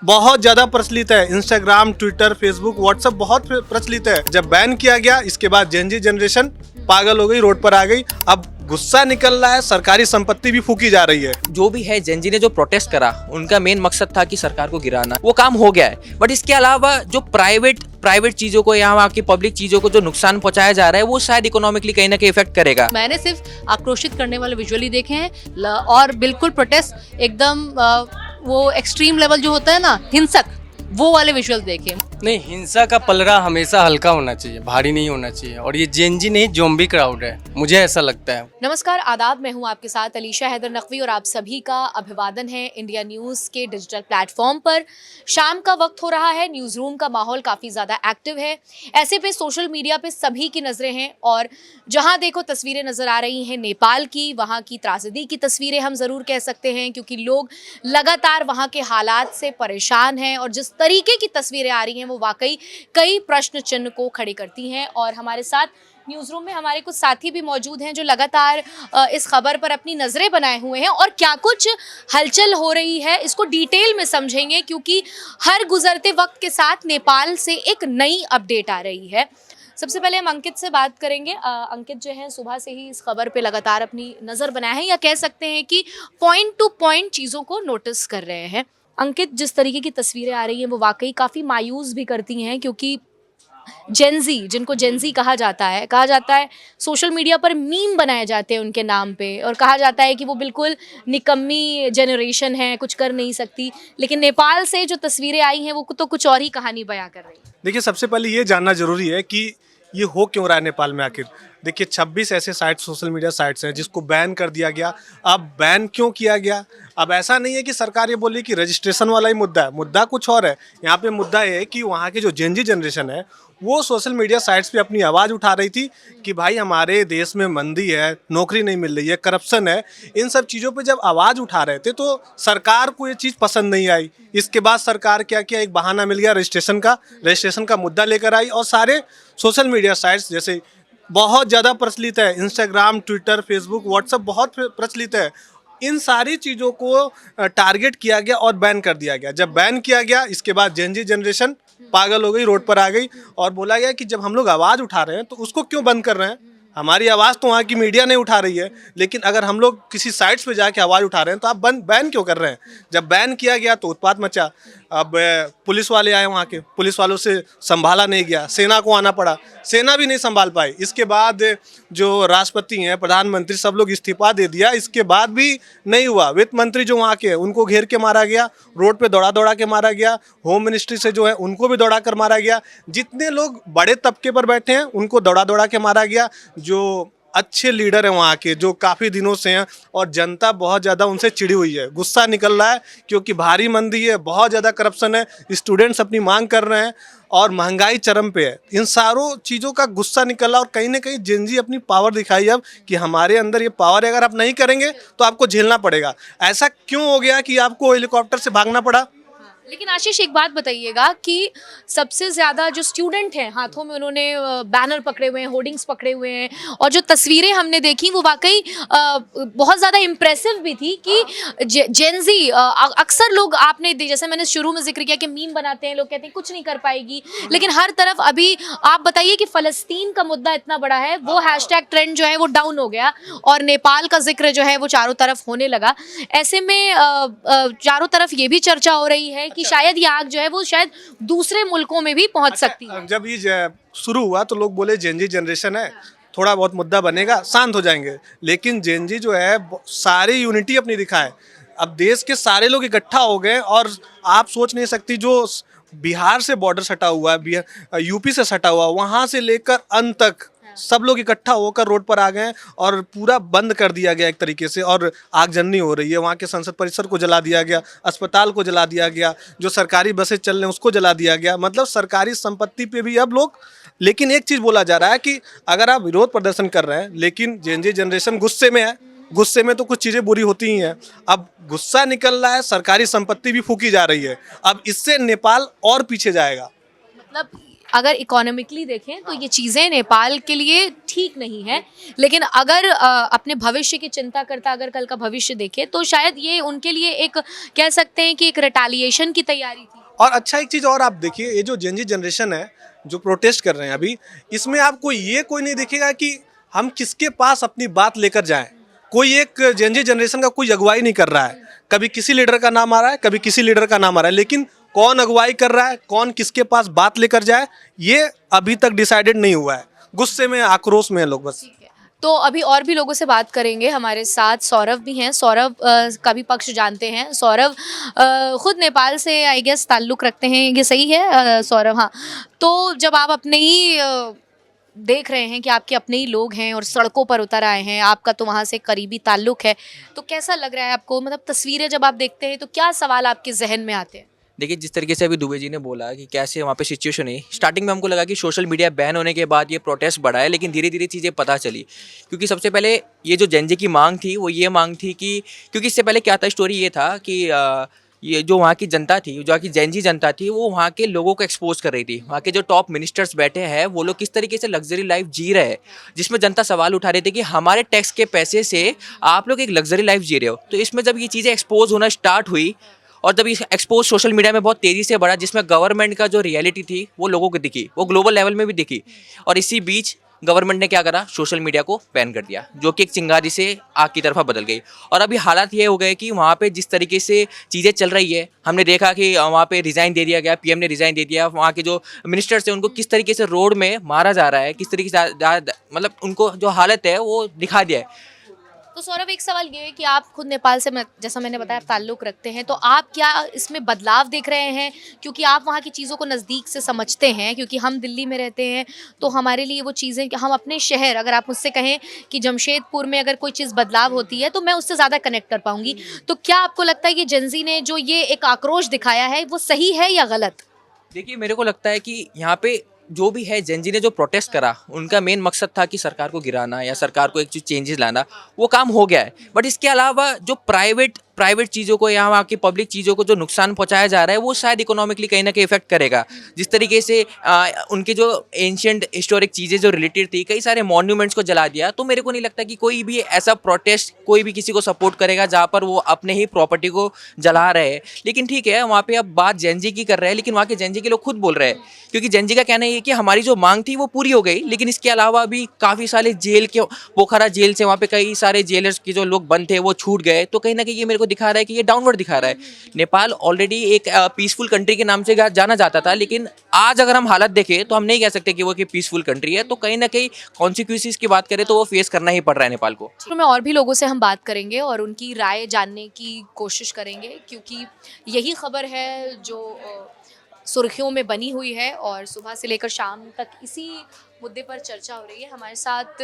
बहुत ज्यादा प्रचलित है। इंस्टाग्राम, ट्विटर, फेसबुक, व्हाट्सएप बहुत प्रचलित है। जब बैन किया गया, इसके बाद जेनजी जनरेशन पागल हो गई, रोड पर आ गई। अब गुस्सा निकल रहा है, सरकारी संपत्ति भी फूकी जा रही है। जो भी है जेनजी ने जो प्रोटेस्ट करा, उनका मेन मकसद था कि सरकार को गिराना। वो काम हो गया है, बट इसके अलावा जो प्राइवेट चीजों को या वहाँ की पब्लिक चीजों को जो नुकसान पहुंचाया जा रहा है, वो शायद इकोनॉमिकली कहीं ना कहीं इफेक्ट करेगा। मैंने सिर्फ आक्रोशित करने वाले विजुअली देखे हैं और बिल्कुल प्रोटेस्ट एकदम वो एक्सट्रीम लेवल जो होता है ना, हिंसक, वो वाले विजुअल देखे। नहीं, हिंसा का पलड़ा हमेशा हल्का होना चाहिए, भारी नहीं होना चाहिए। और ये जेनजी नहीं, ज़ॉम्बी क्राउड है, मुझे ऐसा लगता है। नमस्कार, आदाब, मैं हूं आपके साथ अलीशा हैदर नकवी और आप सभी का अभिवादन है इंडिया न्यूज़ के डिजिटल प्लेटफॉर्म पर। शाम का वक्त हो रहा है, न्यूज़ रूम का माहौल काफ़ी ज़्यादा एक्टिव है। ऐसे पे सोशल मीडिया पे सभी की नज़रें हैं और जहां देखो तस्वीरें नज़र आ रही हैं नेपाल की। वहाँ की त्रासदी की तस्वीरें हम ज़रूर कह सकते हैं, क्योंकि लोग लगातार वहाँ के हालात से परेशान हैं और जिस तरीके की तस्वीरें आ रही हैं वो वाकई कई प्रश्न चिन्ह को खड़े करती हैं। और हमारे साथ न्यूज़ रूम में हमारे कुछ साथी भी मौजूद हैं जो लगातार इस खबर पर अपनी नज़रें बनाए हुए हैं और क्या कुछ हलचल हो रही है इसको डिटेल में समझेंगे, क्योंकि हर गुजरते वक्त के साथ नेपाल से एक नई अपडेट आ रही है। सबसे पहले हम अंकित से बात करेंगे। अंकित जो है सुबह से ही इस खबर पे लगातार अपनी नज़र बनाए हैं, या कह सकते हैं कि पॉइंट टू पॉइंट चीज़ों को नोटिस कर रहे हैं। अंकित, जिस तरीके की तस्वीरें आ रही हैं वो वाकई काफ़ी मायूस भी करती हैं, क्योंकि जेनजी, जिनको जेनजी कहा जाता है सोशल मीडिया पर मीम बनाए जाते हैं उनके नाम पे और कहा जाता है कि वो बिल्कुल निकम्मी जनरेशन है, कुछ कर नहीं सकती। लेकिन नेपाल से जो तस्वीरें आई हैं वो तो कुछ और ही कहानी बयां कर रही है। देखिए, सबसे पहले ये जानना जरूरी है कि ये हो क्यों रहा है नेपाल में आखिर। देखिए, 26 ऐसे साइट, सोशल मीडिया साइट्स हैं जिसको बैन कर दिया गया। अब बैन क्यों किया गया? अब ऐसा नहीं है कि सरकार ये बोली कि रजिस्ट्रेशन वाला ही मुद्दा है, मुद्दा कुछ और है। यहाँ पे मुद्दा ये है कि वहाँ की जो जेनजी जनरेशन है वो सोशल मीडिया साइट्स पे अपनी आवाज़ उठा रही थी कि भाई हमारे देश में मंदी है, नौकरी नहीं मिल रही है, करप्शन है। इन सब चीज़ों पे जब आवाज़ उठा रहे थे तो सरकार को ये चीज़ पसंद नहीं आई। इसके बाद सरकार क्या किया, एक बहाना मिल गया रजिस्ट्रेशन का मुद्दा लेकर आई और सारे सोशल मीडिया साइट्स जैसे बहुत ज़्यादा प्रचलित है, इंस्टाग्राम, ट्विटर, फेसबुक, व्हाट्सएप बहुत प्रचलित है, इन सारी चीज़ों को टारगेट किया गया और बैन कर दिया गया। जब बैन किया गया, इसके बाद जेनजी जनरेशन पागल हो गई, रोड पर आ गई और बोला गया कि जब हम लोग आवाज़ उठा रहे हैं तो उसको क्यों बंद कर रहे हैं? हमारी आवाज़ तो वहाँ की मीडिया नहीं उठा रही है, लेकिन अगर हम लोग किसी साइट्स पे जाके आवाज़ उठा रहे हैं तो आप बैन क्यों कर रहे हैं? जब बैन किया गया तो उत्पात मचा। अब पुलिस वाले आए, वहाँ के पुलिस वालों से संभाला नहीं गया, सेना को आना पड़ा, सेना भी नहीं संभाल पाई। इसके बाद जो राष्ट्रपति हैं, प्रधानमंत्री, सब लोग इस्तीफा दे दिया, इसके बाद भी नहीं हुआ। वित्त मंत्री जो वहाँ के हैं उनको घेर के मारा गया, रोड पे दौड़ा के मारा गया। होम मिनिस्ट्री से जो है उनको भी दौड़ा कर मारा गया। जितने लोग बड़े तबके पर बैठे हैं उनको दौड़ा के मारा गया। जो अच्छे लीडर हैं वहाँ के, जो काफ़ी दिनों से हैं, और जनता बहुत ज़्यादा उनसे चिड़ी हुई है, गुस्सा निकल रहा है क्योंकि भारी मंदी है, बहुत ज़्यादा करप्शन है, स्टूडेंट्स अपनी मांग कर रहे हैं और महंगाई चरम पे है। इन सारों चीज़ों का गुस्सा निकल रहा और कहीं ना कहीं जेनजी अपनी पावर दिखाई अब कि हमारे अंदर ये पावर है, अगर आप नहीं करेंगे तो आपको झेलना पड़ेगा। ऐसा क्यों हो गया कि आपको हेलीकॉप्टर से भागना पड़ा? लेकिन आशीष, एक बात बताइएगा कि सबसे ज़्यादा जो स्टूडेंट हैं, हाथों में उन्होंने बैनर पकड़े हुए हैं, होर्डिंग्स पकड़े हुए हैं, और जो तस्वीरें हमने देखी वो वाकई बहुत ज़्यादा इम्प्रेसिव भी थी कि जेनजी, अक्सर लोग आपने जैसे मैंने शुरू में जिक्र किया कि मीम बनाते हैं, लोग कहते हैं कुछ नहीं कर पाएगी, लेकिन हर तरफ अभी आप बताइए कि फ़लस्तीन का मुद्दा इतना बड़ा है, वो हैशटैग ट्रेंड जो है वो डाउन हो गया और नेपाल का जिक्र जो है वो चारों तरफ होने लगा। ऐसे में चारों तरफ ये भी चर्चा हो रही है कि शायद ये आग जो है वो शायद दूसरे मुल्कों में भी पहुंच सकती है। जब ये शुरू हुआ तो लोग बोले जेनजी जनरेशन है, थोड़ा बहुत मुद्दा बनेगा, शांत हो जाएंगे। लेकिन जेनजी जो है सारी यूनिटी अपनी दिखाए। अब देश के सारे लोग इकट्ठा हो गए और आप सोच नहीं सकती, जो बिहार से बॉर्डर सटा हुआ है, यूपी से सटा हुआ, वहाँ से लेकर अंत तक सब लोग इकट्ठा होकर रोड पर आ गए और पूरा बंद कर दिया गया एक तरीके से, और आगजनी हो रही है। वहाँ के संसद परिसर को जला दिया गया, अस्पताल को जला दिया गया, जो सरकारी बसें चल रहे हैं उसको जला दिया गया, मतलब सरकारी संपत्ति पे भी अब लोग। लेकिन एक चीज़ बोला जा रहा है कि अगर आप विरोध प्रदर्शन कर रहे हैं लेकिन जेनजी जनरेशन गुस्से में है, गुस्से में तो कुछ चीज़ें बुरी होती ही हैं। अब गुस्सा निकल रहा है, सरकारी संपत्ति भी फूकी जा रही है। अब इससे नेपाल और पीछे जाएगा। मतलब अगर इकोनॉमिकली देखें तो ये चीज़ें नेपाल के लिए ठीक नहीं है, लेकिन अगर अपने भविष्य की चिंता करता अगर कल का भविष्य देखे तो शायद ये उनके लिए एक कह सकते हैं कि एक रिटालिएशन की तैयारी थी। और अच्छा एक चीज़ और आप देखिए, ये जो जेनजी जनरेशन है जो प्रोटेस्ट कर रहे हैं अभी, इसमें आपको ये कोई नहीं दिखेगा कि हम किसके पास अपनी बात लेकर जाएं। कोई एक जेनजी जनरेशन का कोई अगुवाई नहीं कर रहा है, कभी किसी लीडर का नाम आ रहा है, कभी किसी लीडर का नाम आ रहा है, लेकिन कौन अगुवाई कर रहा है, कौन किसके पास बात लेकर जाए, ये अभी तक डिसाइडेड नहीं हुआ है। गुस्से में, आक्रोश में है लोग बस। तो अभी और भी लोगों से बात करेंगे, हमारे साथ सौरभ भी हैं। सौरभ का भी पक्ष जानते हैं। सौरभ खुद नेपाल से आई गेस ताल्लुक़ रखते हैं, ये सही है सौरभ? हाँ, तो जब आप अपने ही देख रहे हैं कि आपके अपने ही लोग हैं और सड़कों पर उतर आए हैं, आपका तो वहाँ से करीबी ताल्लुक़ है, तो कैसा लग रहा है आपको? मतलब तस्वीरें जब आप देखते हैं तो क्या सवाल आपके जहन में आते हैं? देखिए, जिस तरीके से अभी दुबे जी ने बोला कि कैसे वहाँ पे सिचुएशन है, स्टार्टिंग में हमको लगा कि सोशल मीडिया बैन होने के बाद ये प्रोटेस्ट बढ़ा है, लेकिन धीरे धीरे चीज़ें पता चली। क्योंकि सबसे पहले ये जो जेनजी की मांग थी वो ये मांग थी कि, क्योंकि इससे पहले क्या था, स्टोरी ये था कि ये जो वहाँ की जनता थी, जो वहाँ की जेनजी जनता थी, वो वहाँ के लोगों को एक्सपोज कर रही थी। वहाँ के जो टॉप मिनिस्टर्स बैठे हैं वो लोग किस तरीके से लग्जरी लाइफ जी रहे हैं, जिसमें जनता सवाल उठा रही थी कि हमारे टैक्स के पैसे से आप लोग एक लग्जरी लाइफ जी रहे हो। तो इसमें जब ये चीज़ें एक्सपोज होना स्टार्ट हुई और जब ये एक्सपोज सोशल मीडिया में बहुत तेज़ी से बढ़ा, जिसमें गवर्नमेंट का जो रियलिटी थी वो लोगों को दिखी, वो ग्लोबल लेवल में भी दिखी। और इसी बीच गवर्नमेंट ने क्या करा, सोशल मीडिया को बैन कर दिया, जो कि एक चिंगारी से आग की तरफ बदल गई। और अभी हालात ये हो गए कि वहाँ पे जिस तरीके से चीज़ें चल रही है, हमने देखा कि वहाँ पे रिज़ाइन दे दिया गया, पीएम ने रिज़ाइन दे दिया। वहाँ के जो मिनिस्टर्स हैं उनको किस तरीके से रोड में मारा जा रहा है, किस तरीके से मतलब उनको जो हालत है वो दिखा दिया है। तो सौरभ, एक सवाल ये है कि आप खुद नेपाल से, जैसा मैंने बताया, ताल्लुक़ रखते हैं, तो आप क्या इसमें बदलाव देख रहे हैं? क्योंकि आप वहाँ की चीज़ों को नज़दीक से समझते हैं, क्योंकि हम दिल्ली में रहते हैं, तो हमारे लिए वो चीज़ें, हम अपने शहर, अगर आप मुझसे कहें कि जमशेदपुर में अगर कोई चीज़ बदलाव होती है तो मैं उससे ज़्यादा कनेक्ट कर पाऊँगी। तो क्या आपको लगता है कि जेनजी ने जो ये एक आक्रोश दिखाया है वो सही है या गलत? देखिए, मेरे को लगता है कि यहाँ पे जो भी है, जेनजी ने जो प्रोटेस्ट करा, उनका मेन मकसद था कि सरकार को गिराना या सरकार को एक चीज़ चेंजेस लाना। वो काम हो गया है। बट इसके अलावा जो प्राइवेट चीज़ों को या वहाँ की पब्लिक चीज़ों को जो नुकसान पहुँचाया जा रहा है, वो शायद इकोनॉमिकली कहीं ना कहीं इफेक्ट करेगा। जिस तरीके से उनके जो एंशियंट हिस्टोरिक चीज़ें जो रिलेटेड थी, कई सारे मॉन्यूमेंट्स को जला दिया। तो मेरे को नहीं लगता कि कोई भी ऐसा प्रोटेस्ट कोई भी किसी को सपोर्ट करेगा जहाँ पर वो अपने ही प्रॉपर्टी को जला रहे हैं। लेकिन ठीक है, वहाँ पे अब बात जेनजी की कर रहे हैं, लेकिन वहाँ के जेनजी के लोग खुद बोल रहे हैं, क्योंकि जेनजी का कहना ये कि हमारी जो मांग थी वो पूरी हो गई, लेकिन इसके अलावा भी काफ़ी सारे जेल के, पोखरा जेल से वहाँ पे कई सारे जेलर्स के जो लोग बंद थे वो छूट गए। तो कहीं ना कहीं ये मेरे को दिखा रहा है कि ये डाउनवर्ड दिखा रहा है। नेपाल ऑलरेडी एक पीसफुल कंट्री के नाम से जाना जाता था, लेकिन आज अगर हम हालत देखें तो हम नहीं कह सकते कि वो पीसफुल कंट्री है। तो कहीं ना कहीं कॉन्सिक्वेंसेस की बात करें तो वो फेस करना ही पड़ रहा है नेपाल को। तो मैं और भी लोगों से हम बात करेंगे और उनकी राय जानने की कोशिश करेंगे, क्योंकि यही खबर है जो सुर्खियों में बनी हुई है और सुबह से लेकर शाम तक इसी मुद्दे पर चर्चा हो रही है। हमारे साथ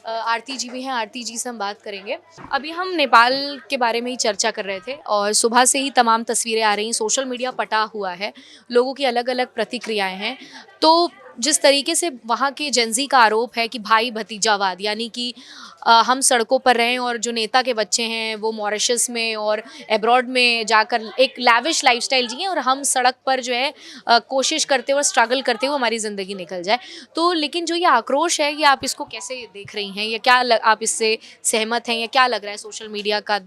आरती जी भी हैं, आरती जी से हम बात करेंगे। अभी हम नेपाल के बारे में ही चर्चा कर रहे थे और सुबह से ही तमाम तस्वीरें आ रही हैं, सोशल मीडिया पटा हुआ है, लोगों की अलग अलग प्रतिक्रियाएं हैं। तो जिस तरीके से वहाँ के जेनजी का आरोप है कि भाई भतीजावाद, यानी कि हम सड़कों पर रहें और जो नेता के बच्चे हैं वो मॉरिशस में और एब्रॉड में जाकर एक लैविश लाइफस्टाइल जिए और हम सड़क पर जो है कोशिश करते हुए, स्ट्रगल करते हुए हमारी ज़िंदगी निकल जाए। तो लेकिन जो ये आक्रोश है, ये आप इसको कैसे देख रही हैं, या क्या आप इससे सहमत हैं, या क्या लग रहा है सोशल मीडिया का?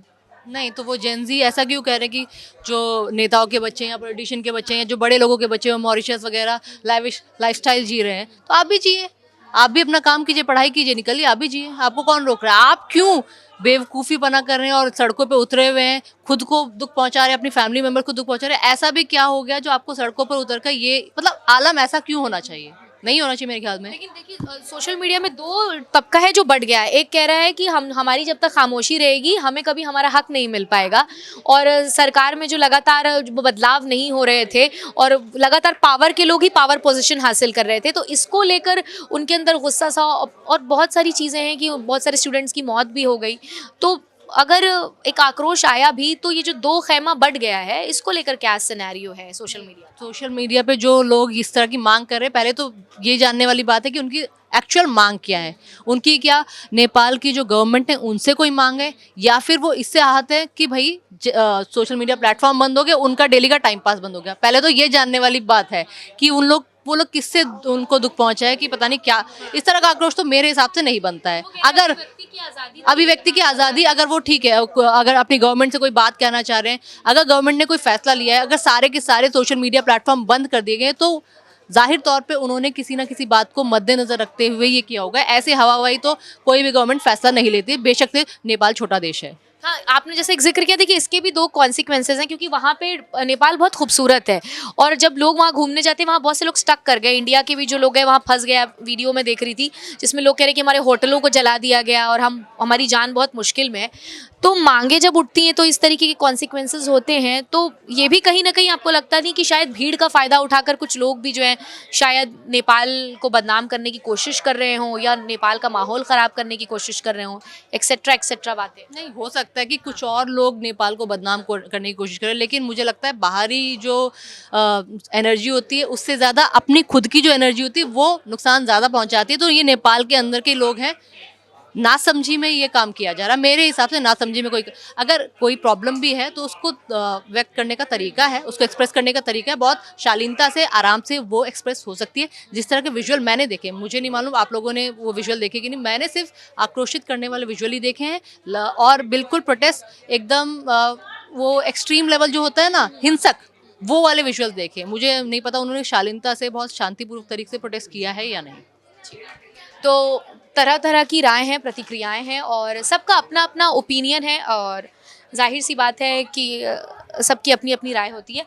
नहीं, तो वो जेनजी ऐसा क्यों कह रहे हैं कि जो नेताओं के बच्चे हैं या पॉलिटिशियन के बच्चे हैं या जो बड़े लोगों के बच्चे हैं मॉरिशस वगैरह लाइविश लाइफस्टाइल जी रहे हैं, तो आप भी जिए, आप भी अपना काम कीजिए, पढ़ाई कीजिए, निकलिए, आप भी जिए, आपको कौन रोक रहा है? आप क्यों बेवकूफ़ी बना कर रहे हैं और सड़कों पे उतरे हुए हैं, खुद को दुख पहुंचा रहे हैं, अपनी फैमिली मेम्बर को दुख पहुंचा रहे हैं? ऐसा भी क्या हो गया जो आपको सड़कों पर उतर कर ये, मतलब आलम ऐसा क्यों होना चाहिए? नहीं होना चाहिए मेरे ख्याल में। लेकिन देखिए, सोशल मीडिया में दो तबका है जो बढ़ गया है। एक कह रहा है कि हमारी जब तक खामोशी रहेगी हमें कभी हमारा हक नहीं मिल पाएगा, और सरकार में जो लगातार बदलाव नहीं हो रहे थे और लगातार पावर के लोग ही पावर पोजीशन हासिल कर रहे थे, तो इसको लेकर उनके अंदर गुस्सा सा, और बहुत सारी चीज़ें हैं कि बहुत सारे स्टूडेंट्स की मौत भी हो गई। तो अगर एक आक्रोश आया भी, तो ये जो दो खैमा बढ़ गया है, इसको लेकर क्या सिनेरियो है सोशल मीडिया पे जो लोग इस तरह की मांग कर रहे हैं, पहले तो ये जानने वाली बात है कि उनकी एक्चुअल मांग क्या है, उनकी क्या नेपाल की जो गवर्नमेंट है उनसे कोई मांग है, या फिर वो इससे आहत है कि भाई सोशल मीडिया प्लेटफॉर्म बंद हो गया, उनका डेली का टाइम पास बंद हो गया। पहले तो ये जानने वाली बात है कि उन लोग वो लोग किससे उनको दुख पहुंचा है कि पता नहीं क्या, इस तरह का आक्रोश तो मेरे हिसाब से नहीं बनता है। अगर अभिव्यक्ति की आज़ादी अगर वो ठीक है, अगर अपनी गवर्नमेंट से कोई बात कहना चाह रहे हैं, अगर गवर्नमेंट ने कोई फैसला लिया है, अगर सारे के सारे सोशल मीडिया प्लेटफॉर्म बंद कर दिए गए तो जाहिर तौर पे उन्होंने किसी ना किसी बात को मद्देनजर रखते हुए ये किया होगा। ऐसे हवा हवाई तो कोई भी गवर्नमेंट फैसला नहीं लेती, बेशक से नेपाल छोटा देश है। हाँ, आपने जैसे एक जिक्र किया, देखिए इसके भी दो कॉन्सिक्वेंसेज हैं, क्योंकि वहाँ पे नेपाल बहुत खूबसूरत है और जब लोग वहाँ घूमने जाते हैं वहाँ बहुत से लोग स्टक कर गए। इंडिया के भी जो लोग हैं वहाँ फंस गए। वीडियो में देख रही थी जिसमें लोग कह रहे हैं कि हमारे होटलों को जला दिया गया और हमारी जान बहुत मुश्किल में है। तो मांगे जब उठती हैं तो इस तरीके के कॉन्सिक्वेंसेज होते हैं, तो ये भी कहीं ना कहीं आपको लगता नहीं कि शायद भीड़ का फ़ायदा उठाकर कुछ लोग भी जो हैं शायद नेपाल को बदनाम करने की कोशिश कर रहे हों या नेपाल का माहौल ख़राब करने की कोशिश कर रहे हों, एक्सेट्रा बातें? नहीं, हो सकता है कि कुछ और लोग नेपाल को बदनाम करने की कोशिश करें, लेकिन मुझे लगता है बाहरी जो एनर्जी होती है उससे ज़्यादा अपनी खुद की जो एनर्जी होती है वो नुकसान ज़्यादा पहुंचाती है। तो ये नेपाल के अंदर के लोग हैं, नासमझी में ये काम किया जा रहा है। मेरे हिसाब से नासमझी में अगर कोई प्रॉब्लम भी है तो उसको व्यक्त करने का तरीका है, उसको एक्सप्रेस करने का तरीका है, बहुत शालीनता से आराम से वो एक्सप्रेस हो सकती है। जिस तरह के विजुअल मैंने देखे, मुझे नहीं मालूम आप लोगों ने वो विजुअल देखे कि नहीं, मैंने सिर्फ आक्रोशित करने वाले विजुअल ही देखे हैं और बिल्कुल प्रोटेस्ट एकदम वो एक्सट्रीम लेवल जो होता है ना, हिंसक, वो वाले विजुअल देखे। मुझे नहीं पता उन्होंने शालीनता से बहुत शांतिपूर्वक तरीके से प्रोटेस्ट किया है या नहीं। तो तरह तरह की राय हैं, प्रतिक्रियाएं हैं और सबका अपना अपना ओपिनियन है और जाहिर सी बात है कि सबकी अपनी अपनी राय होती है।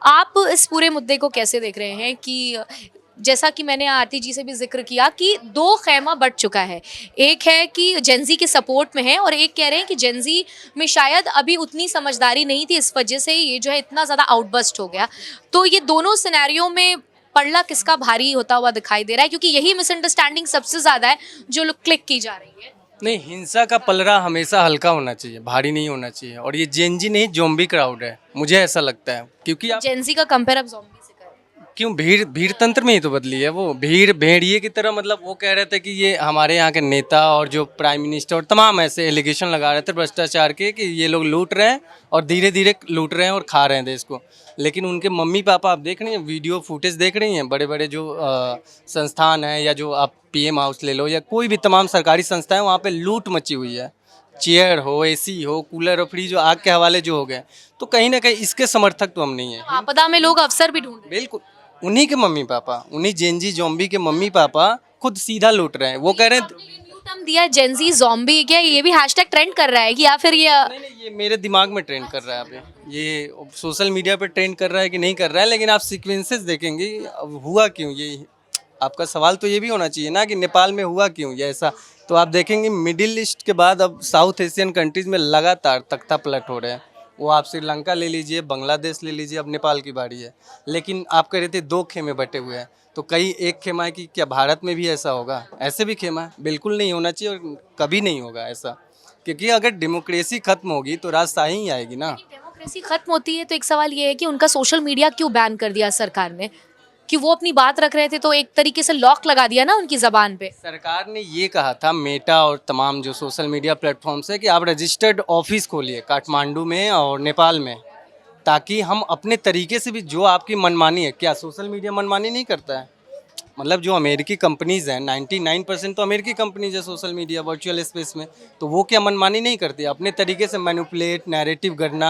आप इस पूरे मुद्दे को कैसे देख रहे हैं कि जैसा कि मैंने आरती जी से भी जिक्र किया कि दो खैमा बढ़ चुका है, एक है कि जेंजी के सपोर्ट में है और एक कह रहे हैं कि जेंजी में शायद अभी उतनी समझदारी नहीं थी, इस वजह से ये जो है इतना ज़्यादा आउटबस्ट हो गया। तो ये दोनों सिनेरियो में पड़ला किसका भारी होता हुआ दिखाई दे रहा है, क्योंकि यही मिसअंडरस्टैंडिंग सबसे ज़्यादा है जो लोग क्लिक की जा रही है? नहीं, हिंसा का पलड़ा हमेशा हल्का होना चाहिए, भारी नहीं होना चाहिए। और ये जेनजी नहीं, ज़ॉम्बी क्राउड है, मुझे ऐसा लगता है। क्योंकि आप जेंजी का कंपेयर अब ज़ॉम्बी से करें? क्यों, भीड़ तंत्र में ही तो बदली है वो। भीड़ भेड़िए की तरह, मतलब वो कह रहे थे कि ये हमारे यहाँ के नेता और जो प्राइम मिनिस्टर और तमाम ऐसे एलिगेशन लगा रहे थे भ्रष्टाचार के कि ये लोग लूट रहे हैं और धीरे धीरे लूट रहे हैं और खा रहे हैं देश को। लेकिन उनके मम्मी पापा आप देख रही हैं, वीडियो फुटेज देख रही हैं, बड़े बड़े जो संस्थान हैं या जो आप पीएम हाउस ले लो या कोई भी तमाम सरकारी संस्थाएं, वहाँ पे लूट मची हुई है। चेयर हो, एसी हो, कूलर हो, फ्रिज हो, आग के हवाले जो हो गए। तो कहीं ना कहीं इसके समर्थक तो हम नहीं हैं। आपदा में लोग अवसर भी ढूंढ रहे हैं। बिल्कुल, उन्हीं के मम्मी पापा, उन्हीं जेनजी ज़ॉम्बी के मम्मी पापा खुद सीधा लूट रहे हैं। वो कह रहे हैं न्यू टर्म दिया जेंजी ज़ॉम्बी, क्या ये भी हैशटैग ट्रेंड कर रहा है कि या फिर ये नहीं, ये मेरे दिमाग में ट्रेंड कर रहा है अभी। ये सोशल मीडिया पे ट्रेंड कर रहा है कि नहीं कर रहा है, लेकिन आप सीक्वेंसेस देखेंगे अब हुआ क्यों। ये आपका सवाल तो ये भी होना चाहिए ना कि नेपाल में हुआ क्यों ये ऐसा। तो आप देखेंगे मिडिल ईस्ट के बाद अब साउथ एशियन कंट्रीज़ में लगातार तख्ता पलट हो रहे हैं। वो आप श्रीलंका ले लीजिए, बांग्लादेश ले लीजिए, अब नेपाल की बारी है। लेकिन आप कह रहे थे दो खेमे बटे हुए हैं, तो कई एक खेमा है कि क्या भारत में भी ऐसा होगा? ऐसे भी खेमा है, बिल्कुल नहीं होना चाहिए और कभी नहीं होगा ऐसा। क्योंकि अगर डेमोक्रेसी खत्म होगी तो राजशाही ही आएगी ना। डेमोक्रेसी खत्म होती है तो एक सवाल ये है कि उनका सोशल मीडिया क्यों बैन कर दिया सरकार ने? कि वो अपनी बात रख रहे थे तो एक तरीके से लॉक लगा दिया ना उनकी जबान पे। सरकार ने ये कहा था, मेटा और तमाम जो सोशल मीडिया प्लेटफॉर्म्स है, कि आप रजिस्टर्ड ऑफिस खोलिए काठमांडू में और नेपाल में, ताकि हम अपने तरीके से भी जो आपकी मनमानी है। क्या सोशल मीडिया मनमानी नहीं करता है? मतलब जो अमेरिकी कंपनीज़ हैं, 99% तो अमेरिकी कंपनीज है सोशल मीडिया वर्चुअल स्पेस में, तो वो क्या मनमानी नहीं करती? अपने तरीके से मैनिपुलेट, नैरेटिव गढ़ना,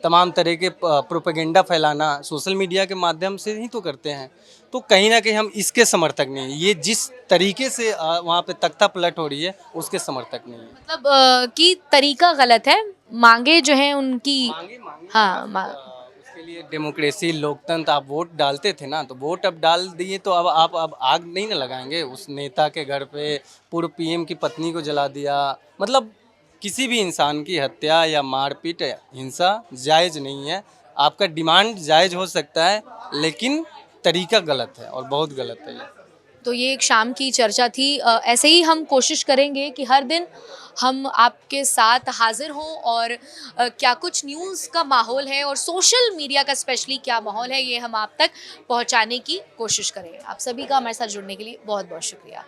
तमाम तरह के प्रोपेगेंडा फैलाना सोशल मीडिया के माध्यम से ही तो करते हैं। तो कहीं ना कहीं हम इसके समर्थक नहीं हैं। ये जिस तरीके से वहाँ पे तख्ता पलट हो रही है उसके समर्थक नहीं है। मतलब कि तरीका गलत है, मांगे जो हैं उनकी। हाँ, उसके लिए डेमोक्रेसी, लोकतंत्र, आप वोट डालते थे ना, तो वोट अब डाल दिए तो अब आप आग नहीं ना लगाएंगे उस नेता के घर पे। पूर्व पीएम की पत्नी को जला दिया। मतलब किसी भी इंसान की हत्या या मारपीट, हिंसा जायज़ नहीं है। आपका डिमांड जायज़ हो सकता है, लेकिन तरीका गलत है और बहुत गलत है ये। तो ये एक शाम की चर्चा थी। ऐसे ही हम कोशिश करेंगे कि हर दिन हम आपके साथ हाजिर हों और क्या कुछ न्यूज़ का माहौल है और सोशल मीडिया का स्पेशली क्या माहौल है, ये हम आप तक पहुंचाने की कोशिश करें। आप सभी का हमारे साथ जुड़ने के लिए बहुत बहुत शुक्रिया।